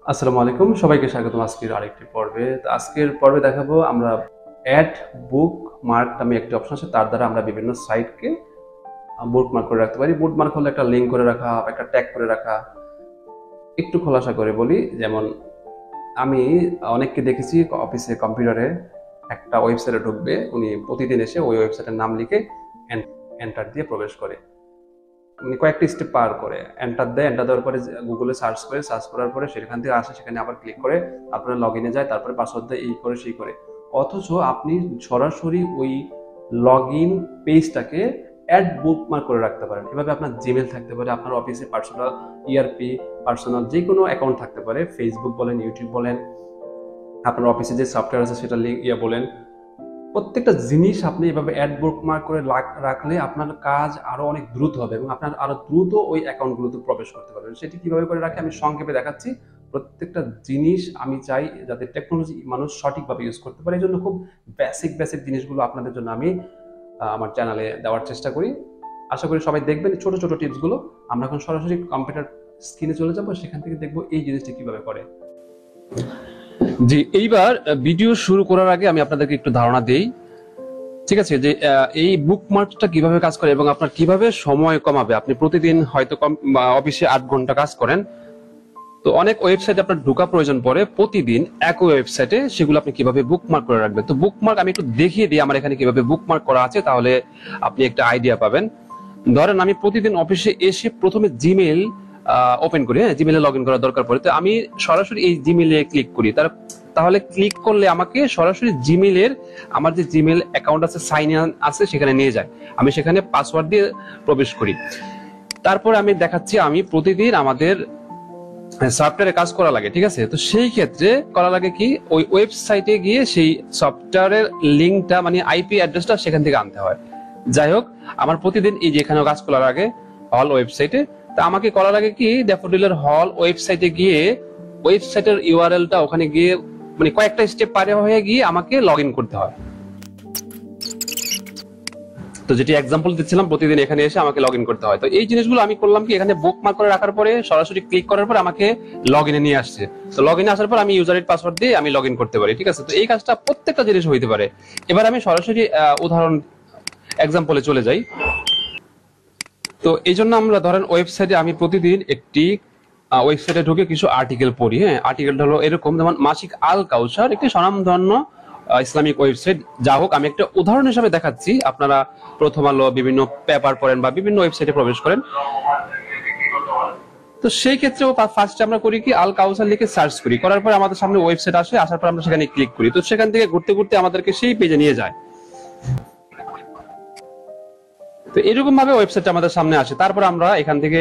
আসসালামু আলাইকুম, সবাইকে স্বাগতম আজকের আরেকটি পর্বে। তো আজকের পর্বে দেখাবো আমরা অ্যাড বুক মার্ক নামে একটি অপশন আছে, তার দ্বারা আমরা বিভিন্ন সাইটকে বুকমার্ক করে রাখতে পারি। বুকমার্ক হলো একটা লিঙ্ক করে রাখা, একটা ট্যাগ করে রাখা। একটু খোলাসা করে বলি, যেমন আমি অনেককে দেখেছি অফিসে কম্পিউটারে একটা ওয়েবসাইটে ঢুকবে, উনি প্রতিদিন এসে ওই ওয়েবসাইটের নাম লিখে এন্টার দিয়ে প্রবেশ করে, মানে কয়েকটি স্টেপ পার করে এন্টার দেয়। এন্টার দেওয়ার পরে গুগলে সার্চ করার পরে সেখান থেকে আসে, সেখানে আবার ক্লিক করে তারপরে লগ ইনে যায়, তারপরে পাসওয়ার্ড দেয়, এই করে সেই করে। অথচ আপনি সরাসরি ওই লগ ইন পেজটাকে অ্যাড বুকমার্ক করে রাখতে পারেন। এভাবে আপনার জিমেল থাকতে পারে, আপনার অফিসে পার্সোনাল ইআরপি, পার্সোনাল যে কোনো অ্যাকাউন্ট থাকতে পারে, ফেসবুক বলেন, ইউটিউব বলেন, আপনার অফিসে যে সফটওয়্যার আছে সেটা বলেন, প্রত্যেকটা জিনিস আপনি এভাবে অ্যাড বুকমার্ক করে রাখলে আপনার কাজ আরো অনেক দ্রুত হবে এবং আপনার আরো দ্রুত ওই অ্যাকাউন্টগুলোতে প্রবেশ করতে পারবেন। সেটি কিভাবে করে রাখে আমি সংক্ষেপে দেখাচ্ছি। প্রত্যেকটা জিনিস আমি চাই যাতে টেকনোলজি মানুষ সঠিকভাবে ইউজ করতে পারে, এই জন্য খুব বেসিক জিনিসগুলো আপনাদের জন্য আমি আমার চ্যানেলে দেওয়ার চেষ্টা করি। আশা করি সবাই দেখবেন ছোট ছোট টিপসগুলো। আমরা এখন সরাসরি কম্পিউটার স্ক্রিনে চলে যাব, সেখান থেকে দেখবো এই জিনিসটি কিভাবে করে। জি, এইবার ভিডিও শুরু করার আগে আমি আপনাদেরকে একটু ধারণা দেই, ঠিক আছে, যে এই বুকমার্কটা কিভাবে কাজ করে এবং আপনার কিভাবে সময় কমাবে। আপনি প্রতিদিন হয়তো অফিসে 8 ঘন্টা কাজ করেন, তো অনেক ওয়েবসাইটে আপনার ঢোকা প্রয়োজন পড়ে, প্রতিদিন এক ওয়েবসাইটে সেগুলো আপনি কিভাবে বুকমার্ক করে রাখবেন। তো বুকমার্ক আমি একটু দেখিয়ে দিই আমার এখানে কিভাবে বুকমার্ক করা আছে, তাহলে আপনি একটা আইডিয়া পাবেন। ধরেন আমি প্রতিদিন অফিসে এসে প্রথমে জিমেইল ওপেন করি, হ্যাঁ, জিমেইলে লগ ইন করার দরকার পড়ে, তো আমি সরাসরি এই জিমেইলে ক্লিক করি। তাহলে ক্লিক করলে আমাকে সরাসরি জিমেইলের আমার যে জিমেইল অ্যাকাউন্ট আছে, সাইন ইন আছে, সেখানে নিয়ে যায়। আমি সেখানে পাসওয়ার্ড দিয়ে প্রবেশ করি। তারপর আমি দেখাচ্ছি আমি প্রতিদিন আমাদের সফটওয়্যারে কাজ করা লাগে, ঠিক আছে। তো সেই ক্ষেত্রে করা লাগে কি, ওই ওয়েবসাইটে গিয়ে সেই সফটওয়্যারের লিঙ্কটা, মানে আইপি অ্যাড্রেসটা সেখান থেকে আনতে হয়। যাই হোক, আমার প্রতিদিন এই যে এখানে কাজ করার আগে হল ওয়েবসাইটে, তা আমাকে করা লাগে কি, ড্যাফোডিলের হল ওয়েবসাইটে গিয়ে ওয়েবসাইটের ইউআরএলটা ওখানে গিয়ে, মানে কয়েকটা স্টেপ পার হয়ে গিয়ে আমাকে লগ ইন করতে হয়। তো যেটি এক্সাম্পল দিচ্ছিলাম, প্রতিদিন এখানে এসে আমাকে লগ ইন করতে হয়। তো এই জিনিসগুলো আমি করলাম কি, এখানে বুকমার্ক করে রাখার পরে সরাসরি ক্লিক করার পর আমাকে লগ ইনে নিয়ে আসছে। তো লগ ইনে আসার পর আমি ইউজার আইডি পাসওয়ার্ড দিয়ে আমি লগ ইন করতে পারি, ঠিক আছে। তো এই কাজটা প্রত্যেকটা জিনিস হইতে পারে। এবার আমি সরাসরি উদাহরণ এক্সাম্পলে চলে যাই। তো এই জন্য আমরা ধরেন ওয়েবসাইটে আমি প্রতিদিন একটি ওয়েবসাইটে ঢুকে কিছু আর্টিকেল পড়ি, হ্যাঁ। আর্টিকেলটা হলো এরকম, যেমন মাসিক আল কাউসার একটি স্বনামধন্য ইসলামিক ওয়েবসাইট। যা হোক, আমি একটা উদাহরণ হিসেবে দেখাচ্ছি। আপনারা প্রথম আলো, বিভিন্ন পেপার পড়েন বা বিভিন্ন ওয়েবসাইটে প্রবেশ করেন, তো সেই ক্ষেত্রেও ফার্স্টে আমরা করি কি, আল কাউসার লিখে সার্চ করি, করার পর আমাদের সামনে ওয়েবসাইট আসে, আসার পর আমরা সেখানে ক্লিক করি। তো সেখান থেকে ঘুরতে ঘুরতে আমাদেরকে সেই পেজে নিয়ে যায়। তো এরকম ভাবে ওয়েবসাইটটা আমাদের সামনে আসে, তারপর আমরা এখান থেকে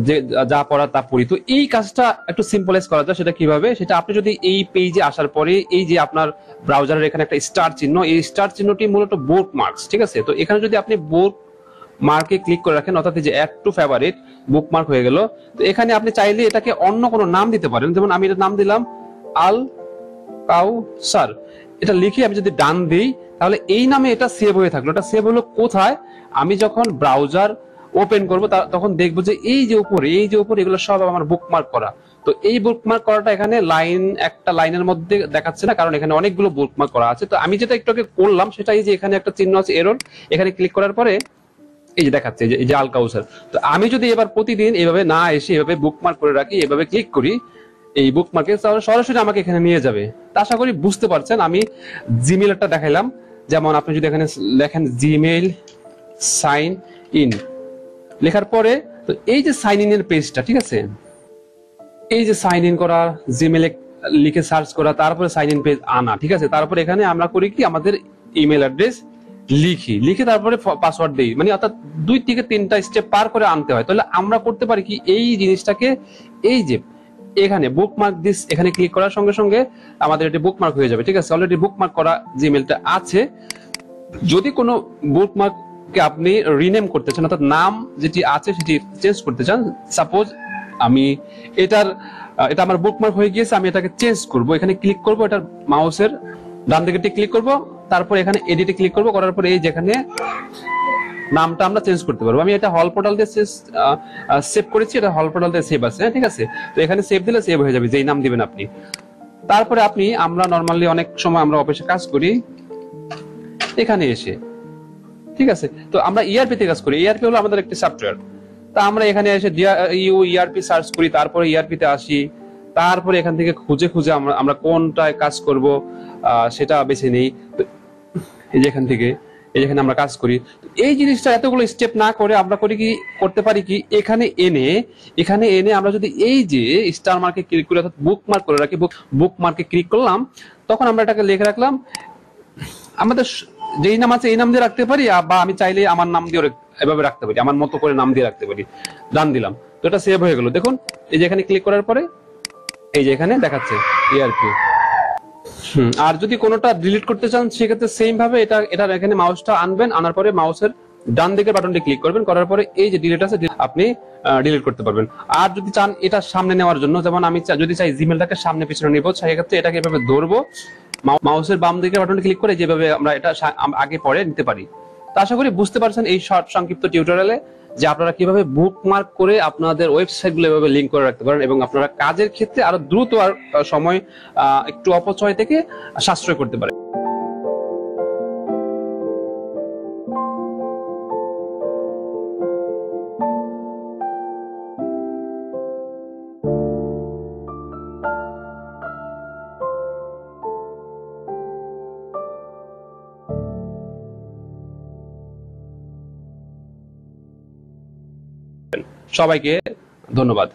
যে যা পড়া তা পড়ি। তো এই কাজটা একটু সিম্পলাইজ করা যায়। সেটা কিভাবে, সেটা আপনি যদি এই পেজে আসার পরে এই যে আপনার ব্রাউজারের এখানে একটা স্টার চিহ্ন, এই স্টার চিহ্নটি মূলত বুকমার্কস, ঠিক আছে। তো এখানে যদি আপনি বুকমার্কে ক্লিক করে রাখেন, অর্থাৎ যে অ্যাড টু ফেভারিট, বুকমার্ক হয়ে গেল। তো এখানে আপনি চাইলে এটাকে অন্য কোনো নাম দিতে পারেন, যেমন আমি এটার নাম দিলাম আল কাউসার। এটা লিখে আমি যদি ডান দিই, তাহলে এই নামে এটা সেভ হয়ে থাকলো। এটা সেভ হলো কোথায়, আমি যখন ব্রাউজার ওপেন করব তখন দেখবো যে এই যে উপরে এগুলো সব আমার বুকমার্ক করা। তো এই বুকমার্ক করাটা এখানে একটা লাইনের মধ্যে দেখাচ্ছে না, কারণ এখানে অনেকগুলো বুকমার্ক করা আছে। তো আমি যেটা একটু আগে করলাম, সেটা এই যে এখানে একটা চিহ্ন আছে এরর, এখানে ক্লিক করার পরে এই যে দেখাচ্ছে এই যে আল কাউসার। তো আমি যদি এবার প্রতিদিন এইভাবে না এসে এভাবে বুকমার্ক করে রাখি, এভাবে ক্লিক করি এই বুকমার্কে, তাহলে সরাসরি আমাকে এখানে নিয়ে যাবে। তা আশা করি বুঝতে পারছেন। আমি জিমেইলটা দেখাইলাম, যেমন আপনি যদি এখানে লেখেন জিমেইল সাইন ইন, লেখার পরে তো এই যে সাইন ইন এর পেজটা, ঠিক আছে, এই যে সাইন ইন করা, জিমেইলে লিখে সার্চ করা, তারপরে সাইন ইন পেজ আনা, ঠিক আছে। তারপরে এখানে আমরা করি কি, আমাদের ইমেল অ্যাড্রেস লিখি তারপরে পাসওয়ার্ড দেই, মানে অর্থাৎ 2 থেকে 3টা স্টেপ পার করে আনতে হয়। তাহলে আমরা করতে পারি কি, এই জিনিসটাকে এই যে এখানে বুকমার্ক দিস, এখানে ক্লিক করার সঙ্গে সঙ্গে আমাদের এটি বুকমার্ক হয়ে যাবে, ঠিক আছে। অলরেডি বুকমার্ক করা জিমেইলটা আছে। যদি কোনো বুকমার্ক কে আপনি রিনেম করতে চান, অর্থাৎ নাম যেটি আছে সেটি চেঞ্জ করতে চান, সাপোজ আমি এটা আমার বুকমার্ক হয়ে গিয়েছে, আমি এটাকে চেঞ্জ করব, এখানে ক্লিক করব, এটার মাউসের ডান দিকে ক্লিক করব, তারপর এখানে এডিটে ক্লিক করব, করার পর এই যেখানে নামটা আমরা চেঞ্জ করতে পারবো। আমি এটা হল পোর্টাল দিয়ে সেভ করেছি, এটা হল পোর্টাল দিয়ে সেভ আছে, ঠিক আছে। তো এখানে সেভ দিলে সেভ হয়ে যাবে, যেই নাম দিবেন আপনি। তারপরে আমরা নরমালি অনেক সময় আমরা অফিসে কাজ করি, এখানে এসে, ঠিক আছে। তো আমরা ইআরপি তে কাজ করি, ইআরপি হলো আমাদের একটি সফটওয়্যার। তা আমরা এখানে এসে ইআরপি সার্চ করি, তারপরে ইআরপি তে আসি, তারপরে এখান থেকে খুঁজে খুঁজে আমরা কোনটায় কাজ করব সেটা বেছে নেই। তো এই যে এখান থেকে যেখানে আমরা কাজ করি, এই জিনিসটা এতগুলো স্টেপ না করে আমরা করতে পারি কি, এখানে এনে আমরা যদি এই যে স্টার মার্কে ক্লিক করে অর্থাৎ বুকমার্ক করে রাখি, বুকমার্কে ক্লিক করলাম, তখন আমরা এটাকে লিখে রাখলাম। আমাদের যেই নাম আছে এই নাম দিয়ে রাখতে পারি, বা আমি চাইলে আমার নাম দিয়ে এভাবে রাখতে পারি, আমার মতো করে নাম দিয়ে রাখতে পারি। ডান দিলাম, তো এটা সেভ হয়ে গেল। দেখুন এই যে এখানে ক্লিক করার পরে এই যে এখানে দেখাচ্ছে ইআরপি। আর যদি কোনোটা ডিলিট করতে চান সেক্ষেত্রে সেম ভাবে এটা এখানে মাউসটা আনবেন, আনার পরে মাউসের ডান দিকের বাটনটি ক্লিক করবেন, করার পরে এই যে ডিলিট আছে আপনি ডিলিট করতে পারবেন। আর যদি চান এটা সামনে নেওয়ার জন্য, যেমন আমি যদি চাই জিমেলটাকে সামনে পিছনে নিব, সেক্ষেত্রে এটাকে এভাবে ধরবো, মাউসের বাম দিকের বাটনটি ক্লিক করে যেভাবে আমরা এটা আগে পরে নিতে পারি। তো আশা করি বুঝতে পারছেন এই শর্ট সংক্ষিপ্ত টিউটোরিয়ালে যে আপনারা কিভাবে বুকমার্ক করে আপনাদের ওয়েবসাইট গুলো এভাবে লিঙ্ক করে রাখতে পারেন এবং আপনারা কাজের ক্ষেত্রে আরো দ্রুত আর সময় একটু অপচয় থেকে সাশ্রয় করতে পারেন। সবাইকে ধন্যবাদ।